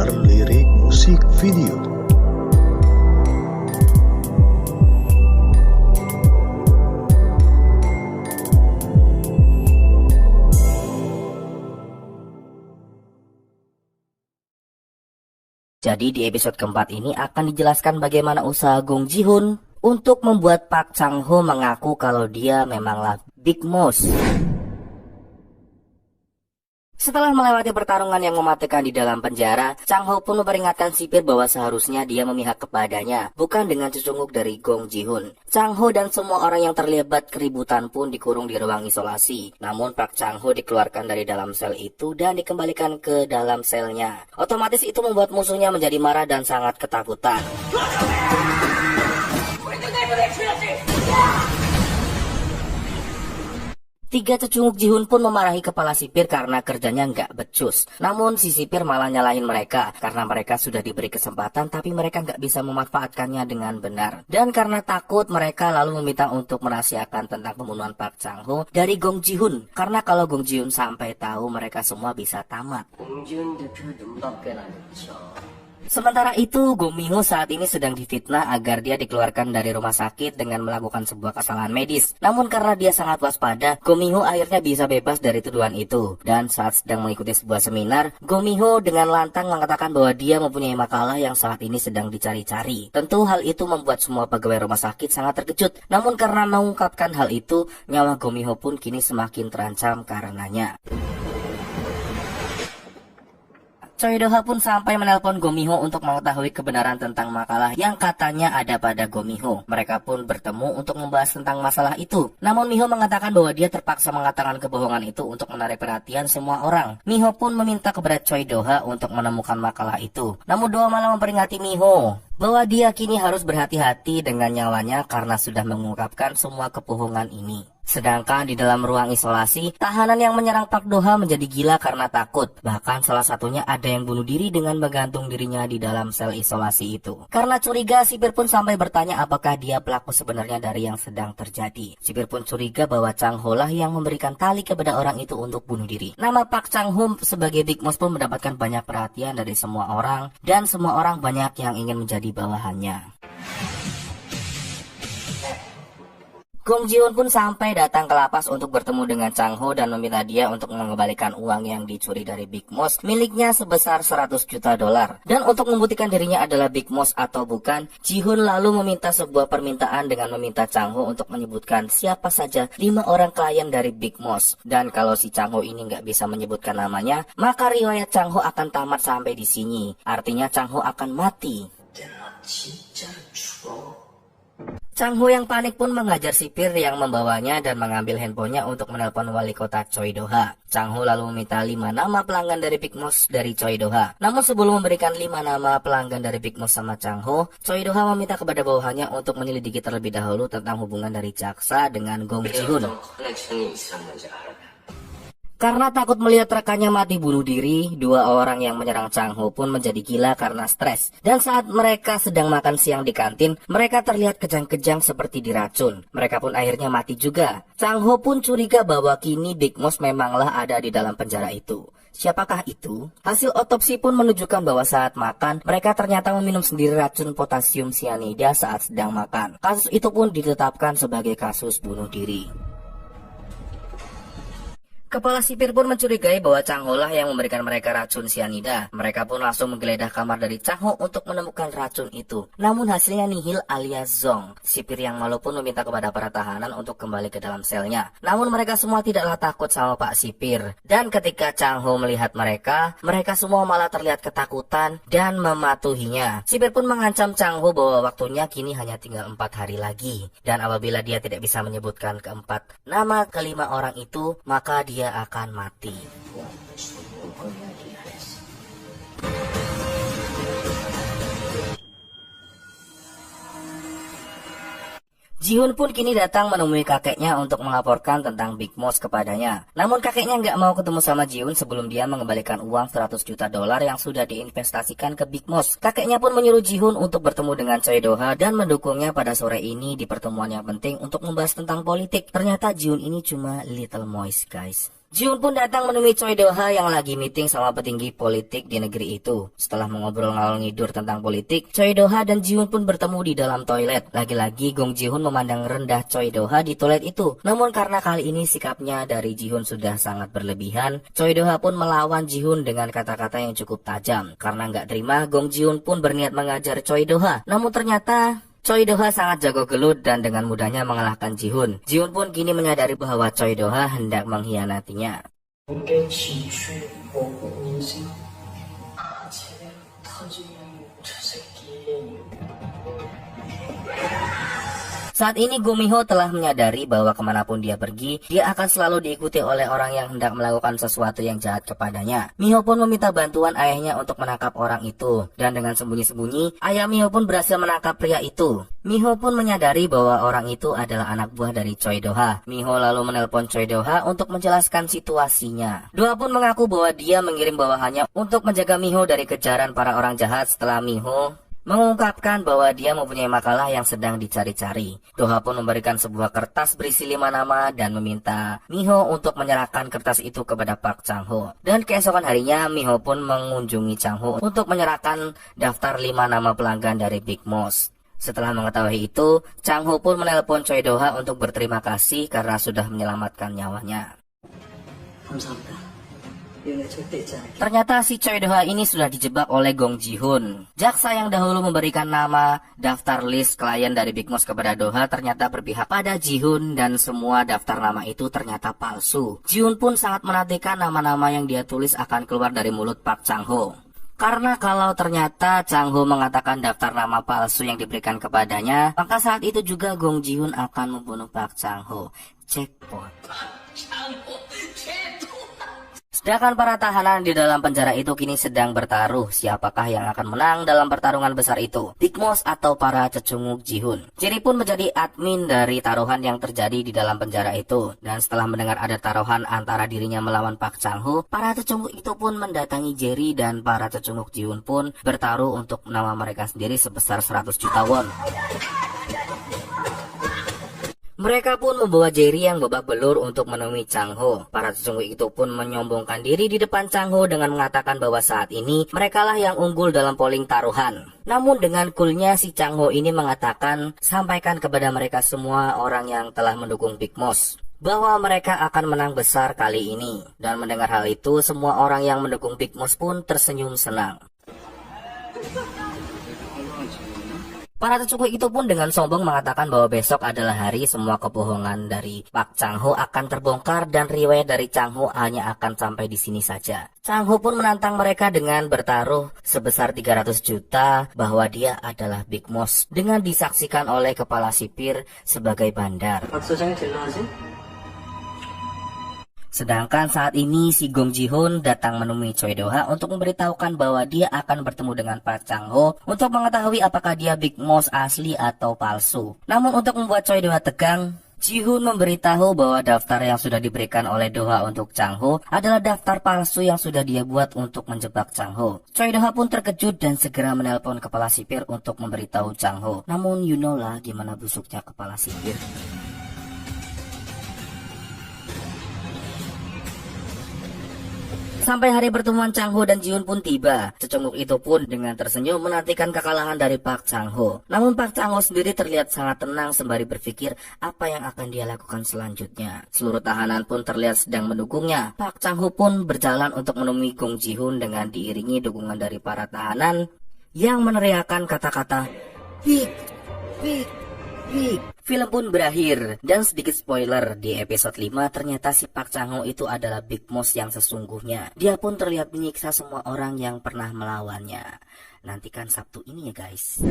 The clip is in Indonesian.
seputar lirik musik video. Jadi di episode keempat ini akan dijelaskan bagaimana usaha Gong Ji-hoon untuk membuat Park Chang-ho mengaku kalau dia memanglah Big Mouse. Setelah melewati pertarungan yang mematikan di dalam penjara, Chang-ho pun memperingatkan sipir bahwa seharusnya dia memihak kepadanya, bukan dengan cecunguk dari Gong Ji-hoon. Chang-ho dan semua orang yang terlibat keributan pun dikurung di ruang isolasi. Namun Park Chang-ho dikeluarkan dari dalam sel itu dan dikembalikan ke dalam selnya. Otomatis itu membuat musuhnya menjadi marah dan sangat ketakutan. Tiga cecunguk Ji-hoon pun memarahi kepala sipir karena kerjanya nggak becus. Namun si sipir malah nyalahin mereka karena mereka sudah diberi kesempatan tapi mereka nggak bisa memanfaatkannya dengan benar. Dan karena takut mereka lalu meminta untuk merahasiakan tentang pembunuhan Park Chang-ho dari Gong Ji-hoon. Karena kalau Gong Ji-hoon sampai tahu mereka semua bisa tamat. Sementara itu, Gong Mi-ho saat ini sedang difitnah agar dia dikeluarkan dari rumah sakit dengan melakukan sebuah kesalahan medis. Namun karena dia sangat waspada, Gong Mi-ho akhirnya bisa bebas dari tuduhan itu. Dan saat sedang mengikuti sebuah seminar, Gong Mi-ho dengan lantang mengatakan bahwa dia mempunyai makalah yang saat ini sedang dicari-cari. Tentu hal itu membuat semua pegawai rumah sakit sangat terkejut. Namun karena mengungkapkan hal itu, nyawa Gong Mi-ho pun kini semakin terancam karenanya. Choi Do-ha pun sampai menelpon Gong Mi-ho untuk mengetahui kebenaran tentang makalah yang katanya ada pada Gong Mi-ho. Mereka pun bertemu untuk membahas tentang masalah itu. Namun Mi-ho mengatakan bahwa dia terpaksa mengatakan kebohongan itu untuk menarik perhatian semua orang. Mi-ho pun meminta kepada Choi Do-ha untuk menemukan makalah itu. Namun Do-ha malah memperingati Mi-ho bahwa dia kini harus berhati-hati dengan nyawanya karena sudah mengungkapkan semua kebohongan ini. Sedangkan di dalam ruang isolasi, tahanan yang menyerang Park Do-ha menjadi gila karena takut. Bahkan salah satunya ada yang bunuh diri dengan menggantung dirinya di dalam sel isolasi itu. Karena curiga, sipir pun sampai bertanya apakah dia pelaku sebenarnya dari yang sedang terjadi. Sipir pun curiga bahwa Chang-ho lah yang memberikan tali kepada orang itu untuk bunuh diri. Nama Park Chang-ho sebagai Big Mouse pun mendapatkan banyak perhatian dari semua orang, dan semua orang banyak yang ingin menjadi bawahannya. Gong Ji-hoon pun sampai datang ke lapas untuk bertemu dengan Chang-ho dan meminta dia untuk mengembalikan uang yang dicuri dari Big Mouse miliknya sebesar 100 juta dolar. Dan untuk membuktikan dirinya adalah Big Mouse atau bukan, Ji-hoon lalu meminta sebuah permintaan dengan meminta Chang-ho untuk menyebutkan siapa saja 5 orang klien dari Big Mouse. Dan kalau si Chang-ho ini nggak bisa menyebutkan namanya, maka riwayat Chang-ho akan tamat sampai di sini. Artinya Chang-ho akan mati. Chang-ho yang panik pun mengajar sipir yang membawanya dan mengambil handphonenya untuk menelpon wali kota Choi Do-ha. Chang-ho lalu meminta 5 nama pelanggan dari Big Mouse dari Choi Do-ha. Namun sebelum memberikan 5 nama pelanggan dari Big Mouse sama Chang-ho, Choi Do-ha meminta kepada bawahannya untuk menyelidiki terlebih dahulu tentang hubungan dari jaksa dengan Gong Ji-hoon. Karena takut melihat rekannya mati bunuh diri, 2 orang yang menyerang Chang-ho pun menjadi gila karena stres. Dan saat mereka sedang makan siang di kantin, mereka terlihat kejang-kejang seperti diracun. Mereka pun akhirnya mati juga. Chang-ho pun curiga bahwa kini Big Mouse memanglah ada di dalam penjara itu. Siapakah itu? Hasil otopsi pun menunjukkan bahwa saat makan, mereka ternyata meminum sendiri racun potasium sianida saat sedang makan. Kasus itu pun ditetapkan sebagai kasus bunuh diri. Kepala sipir pun mencurigai bahwa Chang-ho lah yang memberikan mereka racun sianida. Mereka pun langsung menggeledah kamar dari Chang-ho untuk menemukan racun itu. Namun hasilnya nihil alias zong. Sipir yang malu pun meminta kepada para tahanan untuk kembali ke dalam selnya. Namun mereka semua tidaklah takut sama Pak Sipir. Dan ketika Chang-ho melihat mereka semua malah terlihat ketakutan dan mematuhinya. Sipir pun mengancam Chang-ho bahwa waktunya kini hanya tinggal 4 hari lagi. Dan apabila dia tidak bisa menyebutkan keempat nama kelima orang itu, maka dia akan mati. Ji-hoon pun kini datang menemui kakeknya untuk melaporkan tentang Big Mouse kepadanya. Namun kakeknya nggak mau ketemu sama Ji-hoon sebelum dia mengembalikan uang 100 juta dolar yang sudah diinvestasikan ke Big Mouse. Kakeknya pun menyuruh Ji-hoon untuk bertemu dengan Choi Do-ha dan mendukungnya pada sore ini di pertemuan yang penting untuk membahas tentang politik. Ternyata Ji-hoon ini cuma little mouse guys. Ji-hoon pun datang menemui Choi Do-ha yang lagi meeting sama petinggi politik di negeri itu. Setelah mengobrol ngalor ngidur tentang politik, Choi Do-ha dan Ji-hoon pun bertemu di dalam toilet. Lagi-lagi Gong Ji-hoon memandang rendah Choi Do-ha di toilet itu. Namun karena kali ini sikapnya dari Ji-hoon sudah sangat berlebihan, Choi Do-ha pun melawan Ji-hoon dengan kata-kata yang cukup tajam. Karena nggak terima, Gong Ji-hoon pun berniat mengajar Choi Do-ha. Namun ternyata Choi Do-ha sangat jago gelut dan dengan mudahnya mengalahkan Ji-hoon. Ji-hoon pun kini menyadari bahwa Choi Do-ha hendak mengkhianatinya. Saat ini Go Mi-ho telah menyadari bahwa kemanapun dia pergi, dia akan selalu diikuti oleh orang yang hendak melakukan sesuatu yang jahat kepadanya. Mi-ho pun meminta bantuan ayahnya untuk menangkap orang itu. Dan dengan sembunyi-sembunyi, ayah Mi-ho pun berhasil menangkap pria itu. Mi-ho pun menyadari bahwa orang itu adalah anak buah dari Choi Do-ha. Mi-ho lalu menelpon Choi Do-ha untuk menjelaskan situasinya. Do-ha pun mengaku bahwa dia mengirim bawahannya untuk menjaga Mi-ho dari kejaran para orang jahat setelah Mi-ho mengungkapkan bahwa dia mempunyai makalah yang sedang dicari-cari. Do-ha pun memberikan sebuah kertas berisi 5 nama dan meminta Mi-ho untuk menyerahkan kertas itu kepada Park Chang-ho. Dan keesokan harinya Mi-ho pun mengunjungi Chang-ho untuk menyerahkan daftar 5 nama pelanggan dari Big Moss. Setelah mengetahui itu, Chang-ho pun menelpon Choi Do-ha untuk berterima kasih karena sudah menyelamatkan nyawanya. Ternyata si Choi Do-ha ini sudah dijebak oleh Gong Ji-hoon. Jaksa yang dahulu memberikan nama daftar list klien dari Big Moss kepada Do-ha ternyata berpihak pada Ji-hoon dan semua daftar nama itu ternyata palsu. Ji-hoon pun sangat menantikan nama-nama yang dia tulis akan keluar dari mulut Park Chang-ho. Karena kalau ternyata Chang-ho mengatakan daftar nama palsu yang diberikan kepadanya, maka saat itu juga Gong Ji-hoon akan membunuh Park Chang-ho. Jackpot. Sedangkan para tahanan di dalam penjara itu kini sedang bertaruh siapakah yang akan menang dalam pertarungan besar itu, Big Moss atau para cecunguk Ji-hoon. Jerry pun menjadi admin dari taruhan yang terjadi di dalam penjara itu. Dan setelah mendengar ada taruhan antara dirinya melawan Park Chang-ho, para cecunguk itu pun mendatangi Jerry dan para cecunguk Ji-hoon pun bertaruh untuk nama mereka sendiri sebesar 100 juta won. Mereka pun membawa Jerry yang babak belur untuk menemui Chang-ho. Para cecunguk itu pun menyombongkan diri di depan Chang-ho dengan mengatakan bahwa saat ini merekalah yang unggul dalam polling taruhan. Namun dengan coolnya si Chang-ho ini mengatakan, sampaikan kepada mereka semua orang yang telah mendukung Big Moss bahwa mereka akan menang besar kali ini. Dan mendengar hal itu, semua orang yang mendukung Big Moss pun tersenyum senang. Para cecunguk itu pun dengan sombong mengatakan bahwa besok adalah hari semua kebohongan dari Park Chang-ho akan terbongkar dan riwayat dari Chang-ho hanya akan sampai di sini saja. Chang-ho pun menantang mereka dengan bertaruh sebesar 300 juta bahwa dia adalah Big Moss dengan disaksikan oleh kepala sipir sebagai bandar. Sedangkan saat ini si Gong Ji-hoon datang menemui Choi Do-ha untuk memberitahukan bahwa dia akan bertemu dengan Park Chang-ho untuk mengetahui apakah dia Big Moss asli atau palsu. Namun untuk membuat Choi Do-ha tegang, Ji-hoon memberitahu bahwa daftar yang sudah diberikan oleh Do-ha untuk Chang-ho adalah daftar palsu yang sudah dia buat untuk menjebak Chang-ho. Choi Do-ha pun terkejut dan segera menelpon kepala sipir untuk memberitahu Chang-ho. Namun you know lah gimana busuknya kepala sipir. Sampai hari pertemuan Chang-ho dan Ji-hoon pun tiba. Cecunguk itu pun dengan tersenyum menantikan kekalahan dari Park Chang-ho. Namun Park Chang-ho sendiri terlihat sangat tenang sembari berpikir apa yang akan dia lakukan selanjutnya. Seluruh tahanan pun terlihat sedang mendukungnya. Park Chang-ho pun berjalan untuk menemui Gong Ji-hoon dengan diiringi dukungan dari para tahanan yang meneriakkan kata-kata Big, Big, Big. Film pun berakhir, dan sedikit spoiler, di episode 5 ternyata si Park Chang-ho itu adalah Big Moss yang sesungguhnya. Dia pun terlihat menyiksa semua orang yang pernah melawannya. Nantikan Sabtu ini ya guys.